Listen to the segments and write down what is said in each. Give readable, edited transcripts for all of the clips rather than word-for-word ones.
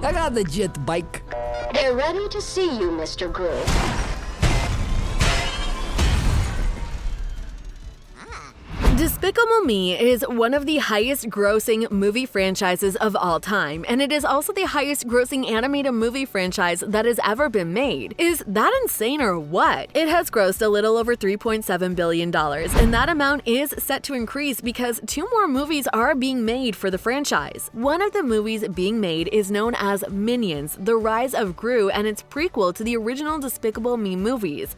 I got a legit bike. They're ready to see you, Mr. GRU. Despicable Me is one of the highest grossing movie franchises of all time, and it is also the highest grossing animated movie franchise that has ever been made. Is that insane or what? It has grossed a little over $3.7 billion, and that amount is set to increase because 2 more movies are being made for the franchise. One of the movies being made is known as Minions: The Rise of Gru, and it's prequel to the original Despicable Me movies.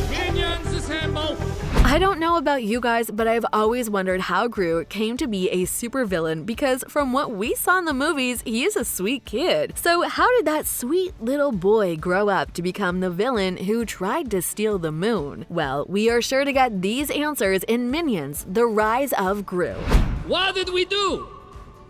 Minions assemble! I don't know about you guys, but I've always wondered how GRU came to be a supervillain because from what we saw in the movies, he is a sweet kid. So how did that sweet little boy grow up to become the villain who tried to steal the moon? Well, we are sure to get these answers in Minions: The Rise of GRU. What did we do?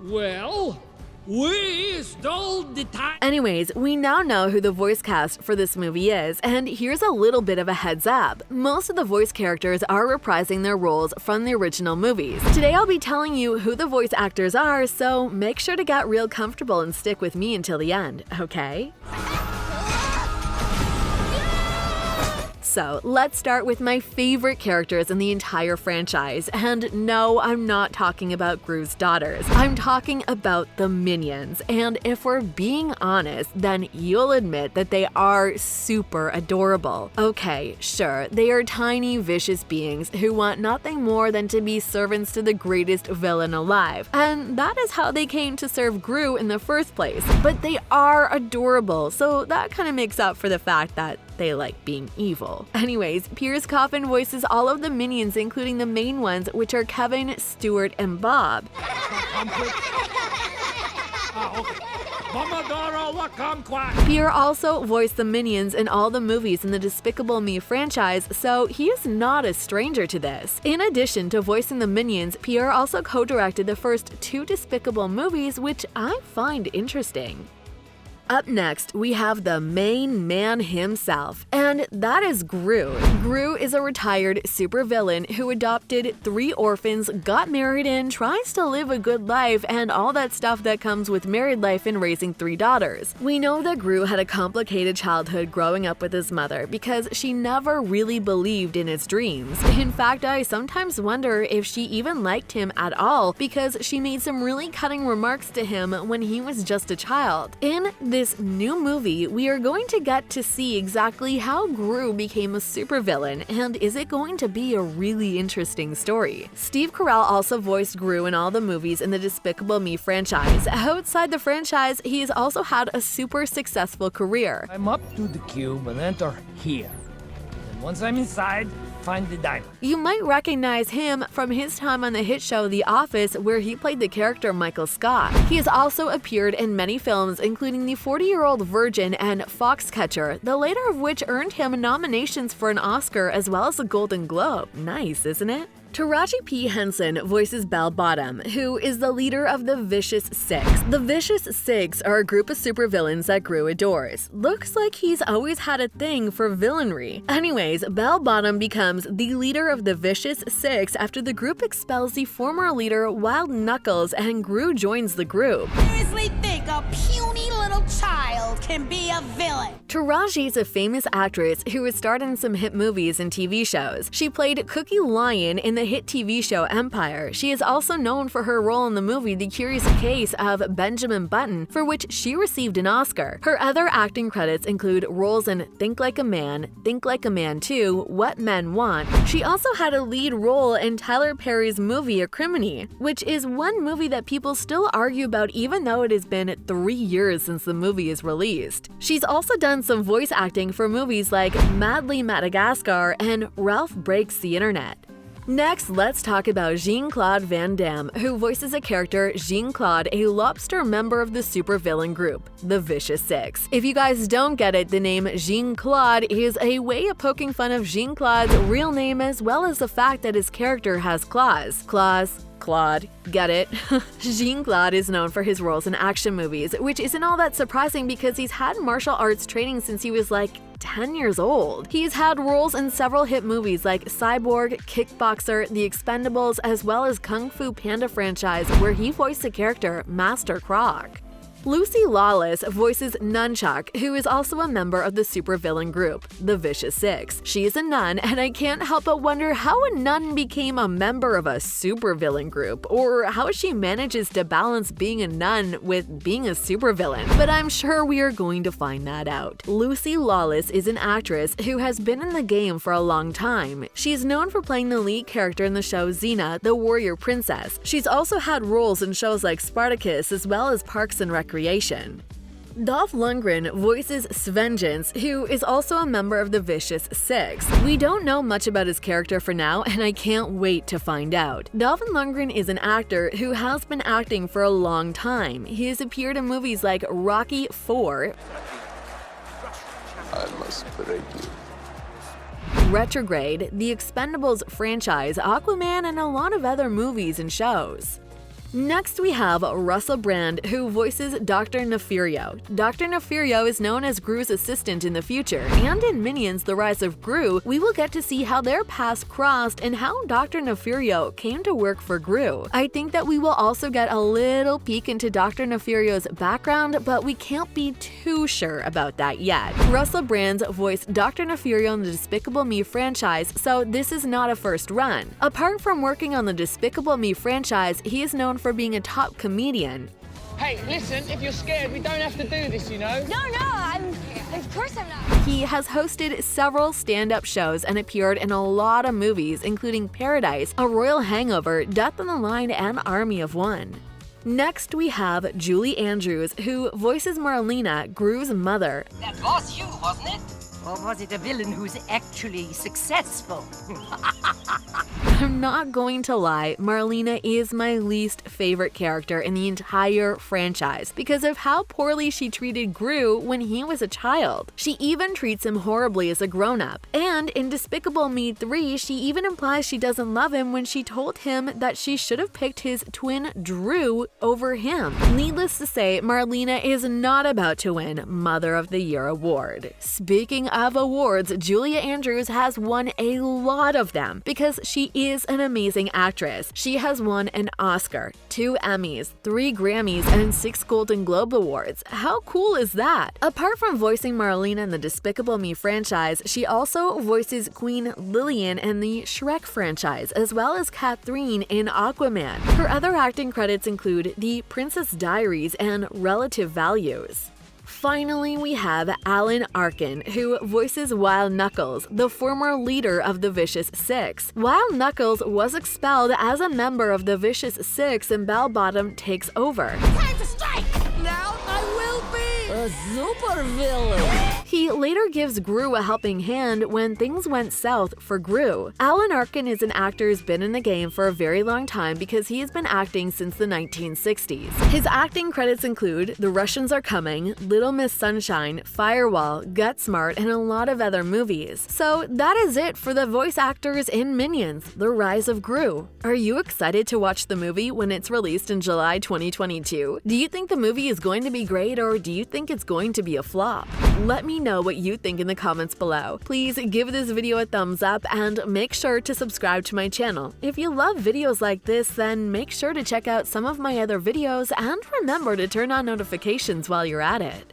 Well, we stole the time. Anyways, we now know who the voice cast for this movie is, and here's a little bit of a heads up. Most of the voice characters are reprising their roles from the original movies. Today I'll be telling you who the voice actors are, so make sure to get real comfortable and stick with me until the end, okay? So let's start with my favorite characters in the entire franchise, and no, I'm not talking about GRU's daughters. I'm talking about the Minions, and if we're being honest, then you'll admit that they are super adorable. Okay, sure, they are tiny, vicious beings who want nothing more than to be servants to the greatest villain alive, and that is how they came to serve GRU in the first place. But they are adorable, so that kind of makes up for the fact that they like being evil. Anyways, Pierce Coffin voices all of the Minions, including the main ones, which are Kevin, Stuart, and Bob. Pierre also voiced the Minions in all the movies in the Despicable Me franchise, so he is not a stranger to this. In addition to voicing the Minions, Pierre also co-directed the first 2 Despicable movies, which I find interesting. Up next, we have the main man himself, and that is GRU. GRU is a retired supervillain who adopted 3 orphans, got married, and tries to live a good life and all that stuff that comes with married life and raising 3 daughters. We know that GRU had a complicated childhood growing up with his mother because she never really believed in his dreams. In fact, I sometimes wonder if she even liked him at all because she made some really cutting remarks to him when he was just a child. In this new movie, we are going to get to see exactly how GRU became a supervillain, and is it going to be a really interesting story? Steve Carell also voiced GRU in all the movies in the Despicable Me franchise. Outside the franchise, he has also had a super successful career. I'm up to the cube and enter here. And once I'm inside, find the diner. You might recognize him from his time on the hit show The Office, where he played the character Michael Scott. He has also appeared in many films, including The 40-Year-Old Virgin and Foxcatcher, the later of which earned him nominations for an Oscar as well as a Golden Globe. Nice, isn't it? Taraji P. Henson voices Bell Bottom, who is the leader of the Vicious Six. The Vicious Six are a group of supervillains that GRU adores. Looks like he's always had a thing for villainry. Anyways, Bell Bottom becomes the leader of the Vicious Six after the group expels the former leader Wild Knuckles and GRU joins the group. Seriously think a puny little child can be a villain? Taraji is a famous actress who has starred in some hit movies and TV shows. She played Cookie Lyon in the hit TV show Empire. She is also known for her role in the movie The Curious Case of Benjamin Button, for which she received an Oscar. Her other acting credits include roles in Think Like a Man, Think Like a Man 2, What Men Want. She also had a lead role in Tyler Perry's movie Acrimony, which is one movie that people still argue about even though it has been 3 years since the movie is released. She's also done some voice acting for movies like Madly Madagascar and Ralph Breaks the Internet. Next, let's talk about Jean-Claude Van Damme, who voices a character, Jean-Claude, a lobster member of the supervillain group, the Vicious Six. If you guys don't get it, the name Jean-Claude is a way of poking fun of Jean-Claude's real name as well as the fact that his character has claws. Claude, get it? Jean-Claude is known for his roles in action movies, which isn't all that surprising because he's had martial arts training since he was like 10 years old. He's had roles in several hit movies like Cyborg, Kickboxer, The Expendables, as well as Kung Fu Panda franchise, where he voiced the character Master Croc. Lucy Lawless voices Nunchuck, who is also a member of the supervillain group, the Vicious Six. She is a nun, and I can't help but wonder how a nun became a member of a supervillain group, or how she manages to balance being a nun with being a supervillain. But I'm sure we are going to find that out. Lucy Lawless is an actress who has been in the game for a long time. She's known for playing the lead character in the show Xena, the Warrior Princess. She's also had roles in shows like Spartacus as well as Parks and Recreation. Dolph Lundgren voices Svengeance, who is also a member of the Vicious Six. We don't know much about his character for now, and I can't wait to find out. Dolph Lundgren is an actor who has been acting for a long time. He has appeared in movies like Rocky IV, I must break you. Retrograde, The Expendables franchise, Aquaman, and a lot of other movies and shows. Next, we have Russell Brand, who voices Dr. Nefario. Dr. Nefario is known as GRU's assistant in the future, and in Minions: The Rise of GRU, we will get to see how their paths crossed and how Dr. Nefario came to work for GRU. I think that we will also get a little peek into Dr. Nefario's background, but we can't be too sure about that yet. Russell Brand voiced Dr. Nefario in the Despicable Me franchise, so this is not a first run. Apart from working on the Despicable Me franchise, he is known for being a top comedian. Hey, listen, if you're scared, we don't have to do this, you know? No, of course I'm not. He has hosted several stand-up shows and appeared in a lot of movies, including Paradise, A Royal Hangover, Death on the Line, and Army of One. Next, we have Julie Andrews, who voices Marlena, GRU's mother. That was you, wasn't it? Or was it a villain who's actually successful? I'm not going to lie, Marlena is my least favorite character in the entire franchise because of how poorly she treated GRU when he was a child. She even treats him horribly as a grown-up. And in Despicable Me 3, she even implies she doesn't love him when she told him that she should have picked his twin Drew over him. Needless to say, Marlena is not about to win Mother of the Year award. Speaking of awards, Julia Andrews has won a lot of them because she is an amazing actress. She has won an Oscar, 2 Emmys, 3 Grammys, and 6 Golden Globe Awards. How cool is that? Apart from voicing Marlena in the Despicable Me franchise, she also voices Queen Lillian in the Shrek franchise, as well as Catherine in Aquaman. Her other acting credits include The Princess Diaries and Relative Values. Finally, we have Alan Arkin, who voices Wild Knuckles, the former leader of the Vicious Six. Wild Knuckles was expelled as a member of the Vicious Six, and Bell Bottom takes over. Time to strike! Now I will be A supervillain! He later gives GRU a helping hand when things went south for GRU. Alan Arkin is an actor who's been in the game for a very long time because he has been acting since the 1960s. His acting credits include The Russians Are Coming, Little Miss Sunshine, Firewall, Get Smart, and a lot of other movies. So that is it for the voice actors in Minions: The Rise of GRU. Are you excited to watch the movie when it's released in July 2022? Do you think the movie is going to be great, or do you think it's going to be a flop? Let me know what you think in the comments below. Please give this video a thumbs up and make sure to subscribe to my channel. If you love videos like this, then make sure to check out some of my other videos and remember to turn on notifications while you're at it.